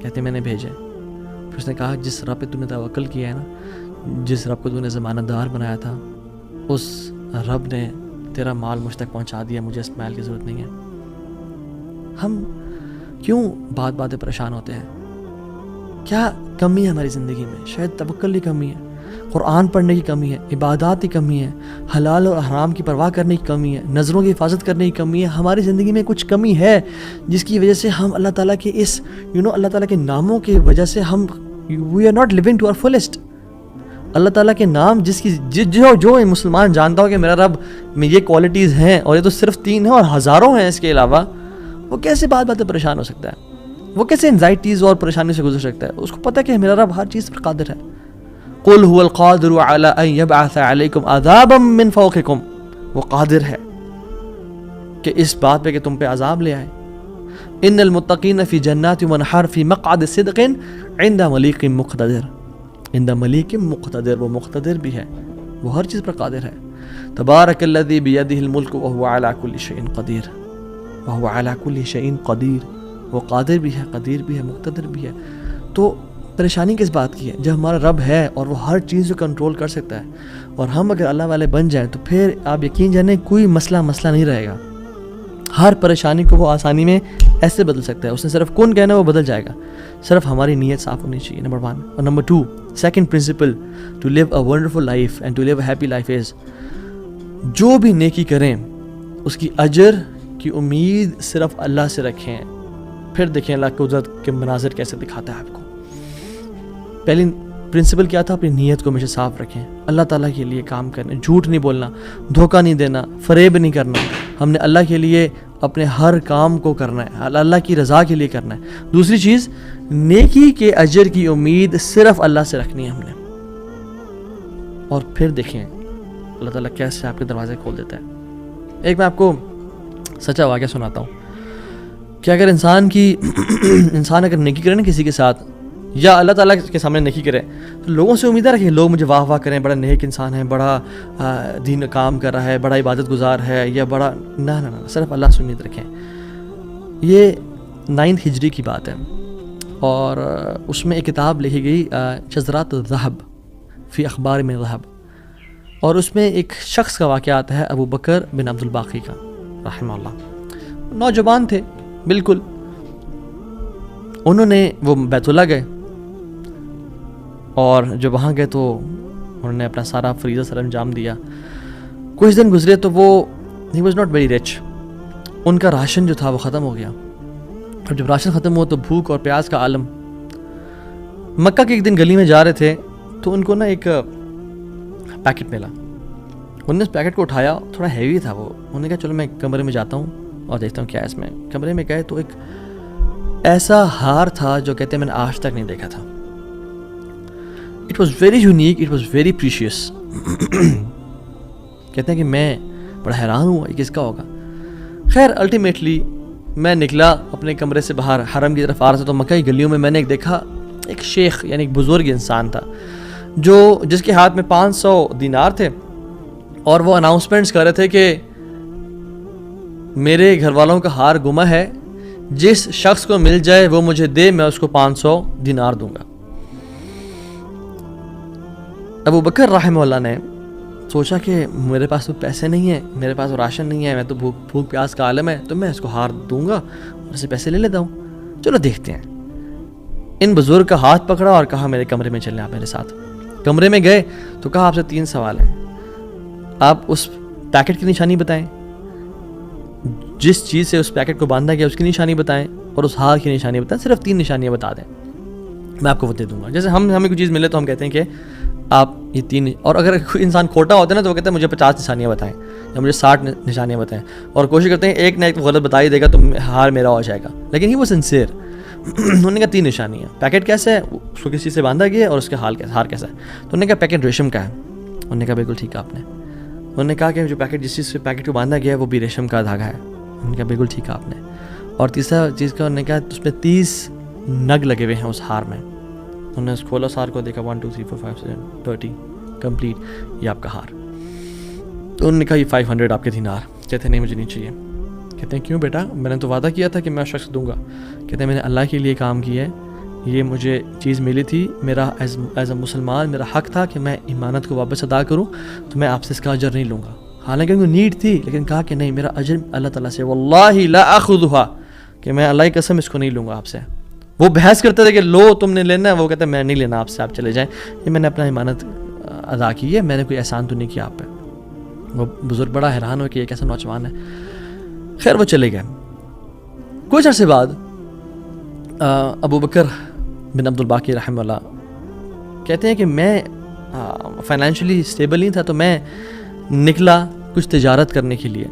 کہتے ہیں میں نے بھیجے. پھر اس نے کہا جس رب پہ تو نے توکل کیا ہے نا, جس رب کو تو نے ضمانت دار بنایا تھا, اس رب نے تیرا مال مجھ تک پہنچا دیا, مجھے اس مال کی ضرورت نہیں ہے. ہم کیوں بات باتیں پریشان ہوتے ہیں؟ کیا کمی ہے ہماری زندگی میں؟ شاید توکل کی کمی ہے, قرآن پڑھنے کی کمی ہے, عبادات کی کمی ہے, حلال اور حرام کی پرواہ کرنے کی کمی ہے, نظروں کی حفاظت کرنے کی کمی ہے. ہماری زندگی میں کچھ کمی ہے جس کی وجہ سے ہم اللہ تعالیٰ کے اس اللہ تعالیٰ کے ناموں کی وجہ سے ہم we are not living to our fullest. اللہ تعالیٰ کے نام جس کی جو مسلمان جانتا ہو کہ میرا رب میں یہ کوالٹیز ہیں, اور یہ تو صرف 3 ہیں اور ہزاروں ہیں اس کے علاوہ, وہ کیسے بات باتیں پریشان ہو سکتا ہے؟ وہ کیسے انزائٹیز اور پریشانی سے گزر سکتا ہے؟ اس کو پتہ کہ میرا رب ہر چیز پر قادر ہے. قل هو القادر على ان يبعث عليكم عذابا من فوقكم, وہ قادر ہے کہ اس بات پہ کہ تم پہ عذاب لے آئے. ان المتقین فی جنات ونہر فی مقعد صدق عند ملیک مقتدر. عند ملیک مقتدر, وہ مقتدر بھی ہے, وہ ہر چیز پر قادر ہے. تبارک الذی بیدہ الملک وهو علی کل شیء قدیر. وهو علی کل شیء قدیر, وہ قادر بھی ہے, قدیر بھی ہے, مقتدر بھی ہے. تو پریشانی کس بات کی ہے؟ جب ہمارا رب ہے اور وہ ہر چیز کو کنٹرول کر سکتا ہے, اور ہم اگر اللہ والے بن جائیں تو پھر آپ یقین جانیں کوئی مسئلہ نہیں رہے گا. ہر پریشانی کو وہ آسانی میں ایسے بدل سکتا ہے. اس نے صرف کن کہنا وہ بدل جائے گا, صرف ہماری نیت صاف ہونی چاہیے, نمبر 1. اور number 2, second principle to live a wonderful life and to live a happy life is, جو بھی نیکی کریں اس کی اجر کی امید صرف اللہ سے رکھیں. پھر دیکھیں اللہ قدرت کے مناظر کیسے دکھاتا ہے آپ کو. پہلی پرنسپل کیا تھا؟ اپنی نیت کو ہمیشہ صاف رکھیں, اللہ تعالیٰ کے لیے کام کریں, جھوٹ نہیں بولنا, دھوکہ نہیں دینا, فریب نہیں کرنا. ہم نے اللہ کے لیے اپنے ہر کام کو کرنا ہے, اللہ کی رضا کے لیے کرنا ہے. دوسری چیز, نیکی کے اجر کی امید صرف اللہ سے رکھنی ہے ہم نے. اور پھر دیکھیں اللہ تعالیٰ کیسے آپ کے دروازے کھول دیتا ہے. ایک میں آپ کو سچا واقعہ سناتا ہوں کہ اگر انسان اگر نیکی کرے نا کسی کے ساتھ, یا اللہ تعالیٰ کے سامنے نیکی کرے, تو لوگوں سے امیدیں رکھیں لوگ مجھے واہ کریں, بڑا نیک انسان ہے, بڑا دین کام کر رہا ہے, بڑا عبادت گزار ہے, یا بڑا نہ, صرف اللہ سے امید رکھیں. یہ 9 ہجری کی بات ہے, اور اس میں ایک کتاب لکھی گئی شذرات الذہب فی اخبار من ذہب, اور اس میں ایک شخص کا واقعہ آتا ہے, ابو بکر بن عبد الباقی کا رحمہ اللہ. نوجوان تھے بالکل, انہوں نے وہ بیت اللہ گئے, اور جب وہاں گئے تو انہوں نے اپنا سارا فریضہ سر انجام دیا. کچھ دن گزرے تو وہ ہی واز ناٹ ویری رچ, ان کا راشن جو تھا وہ ختم ہو گیا. اور جب راشن ختم ہوا تو بھوک اور پیاس کا عالم. مکہ کے ایک دن گلی میں جا رہے تھے تو ان کو نا ایک پیکٹ ملا. انہوں نے اس پیکٹ کو اٹھایا, تھوڑا ہیوی تھا وہ. انہوں نے کہا چلو میں کمرے میں جاتا ہوں اور دیکھتا ہوں کیا ہے اس میں. کمرے میں گئے تو ایک ایسا ہار تھا جو کہتے ہیں میں نے آج تک نہیں دیکھا تھا. It was very unique, it was very precious. کہتے ہیں کہ میں بڑا حیران ہوا یہ کس کا ہوگا. خیر الٹیمیٹلی میں نکلا اپنے کمرے سے باہر, حرم کی طرف آ رہا تھا, تو مکہ کی گلیوں میں نے ایک دیکھا, ایک شیخ یعنی ایک بزرگ انسان تھا جس کے ہاتھ میں 500 دینار تھے, اور وہ اناؤنسمنٹس کر رہے تھے کہ میرے گھر والوں کا ہار گما ہے, جس شخص کو مل جائے وہ مجھے دے, میں اس کو 500 دینار دوں گا. ابو بکر رحمہ اللہ نے سوچا کہ میرے پاس تو پیسے نہیں ہیں, میرے پاس راشن نہیں ہے, میں تو بھوک پیاس کا عالم ہے, تو میں اس کو ہار دوں گا اور اسے پیسے لے لیتا ہوں, چلو دیکھتے ہیں. ان بزرگ کا ہاتھ پکڑا اور کہا میرے کمرے میں چلیں آپ میرے ساتھ. کمرے میں گئے تو کہا آپ سے 3 سوال ہیں, آپ اس پیکٹ کی نشانی بتائیں, جس چیز سے اس پیکٹ کو باندھا گیا اس کی نشانی بتائیں, اور اس ہار کی نشانی بتائیں. صرف 3 نشانیاں بتا دیں, میں آپ کو وہ دے دوں گا. جیسے ہمیں کوئی چیز ملے تو ہم کہتے ہیں کہ آپ یہ 3, اور اگر کوئی انسان کھوٹا ہوتا ہے نا تو وہ کہتا ہے مجھے 50 نشانیاں بتائیں یا مجھے 60 نشانیاں بتائیں, اور کوشش کرتے ہیں ایک نہ ایک غلط بتا ہی دے گا تو ہار میرا ہو جائے گا. لیکن ہی وہ سنسیئر. انہوں نے کہا 3 نشانیاں. پیکٹ کیسا ہے, اس کو کسی سے باندھا گیا, اور اس کا ہار کیسا ہے. تو انہوں نے کہا پیکٹ ریشم کا ہے. انہوں نے کہا بالکل ٹھیک ہے آپ نے. انہوں نے کہا کہ جو پیکٹ جس چیز سے پیکٹ کو باندھا گیا ہے وہ بھی ریشم کا دھاگا ہے. انہوں نے کہا بالکل ٹھیک ہے آپ نے. اور تیسرا چیز کا انہوں نے کہا اس میں 30 نگ لگے ہوئے ہیں اس ہار میں. انہوں نے کھولا اس ہار کو, دیکھا 1 2 3 4 5 6 30 کمپلیٹ, یہ آپ کا ہار. تو انہوں نے کہا یہ 500 آپ کے دینار. کہتے ہیں نہیں مجھے نہیں چاہیے. کہتے ہیں کیوں بیٹا, میں نے تو وعدہ کیا تھا کہ میں اس شخص دوں گا. کہتے ہیں میں نے اللہ کے لیے کام کیا ہے, یہ مجھے چیز ملی تھی، میرا ایز اے مسلمان میرا حق تھا کہ میں امانت کو واپس ادا کروں، تو میں آپ سے اس کا اجر نہیں لوں گا. حالانکہ ان کو نیڈ تھی، لیکن کہا کہ نہیں، میرا اجر اللہ تعالیٰ سے، واللہ لا آخذھا، کہ میں اللہ کی قسم اس کو نہیں لوں گا آپ سے. وہ بحث کرتے تھے کہ لو تم نے لینا ہے، وہ کہتے ہیں میں نہیں لینا آپ سے، آپ چلے جائیں، یہ میں نے اپنا امانت ادا کی ہے، میں نے کوئی احسان تو نہیں کیا آپ پہ. وہ بزرگ بڑا حیران ہو کہ یہ کیسا نوجوان ہے. خیر وہ چلے گئے. کچھ عرصے بعد ابو بکر بن عبد الباقی رحمہ اللہ کہتے ہیں کہ میں فائنینشلی اسٹیبل نہیں تھا، تو میں نکلا کچھ تجارت کرنے کے لیے.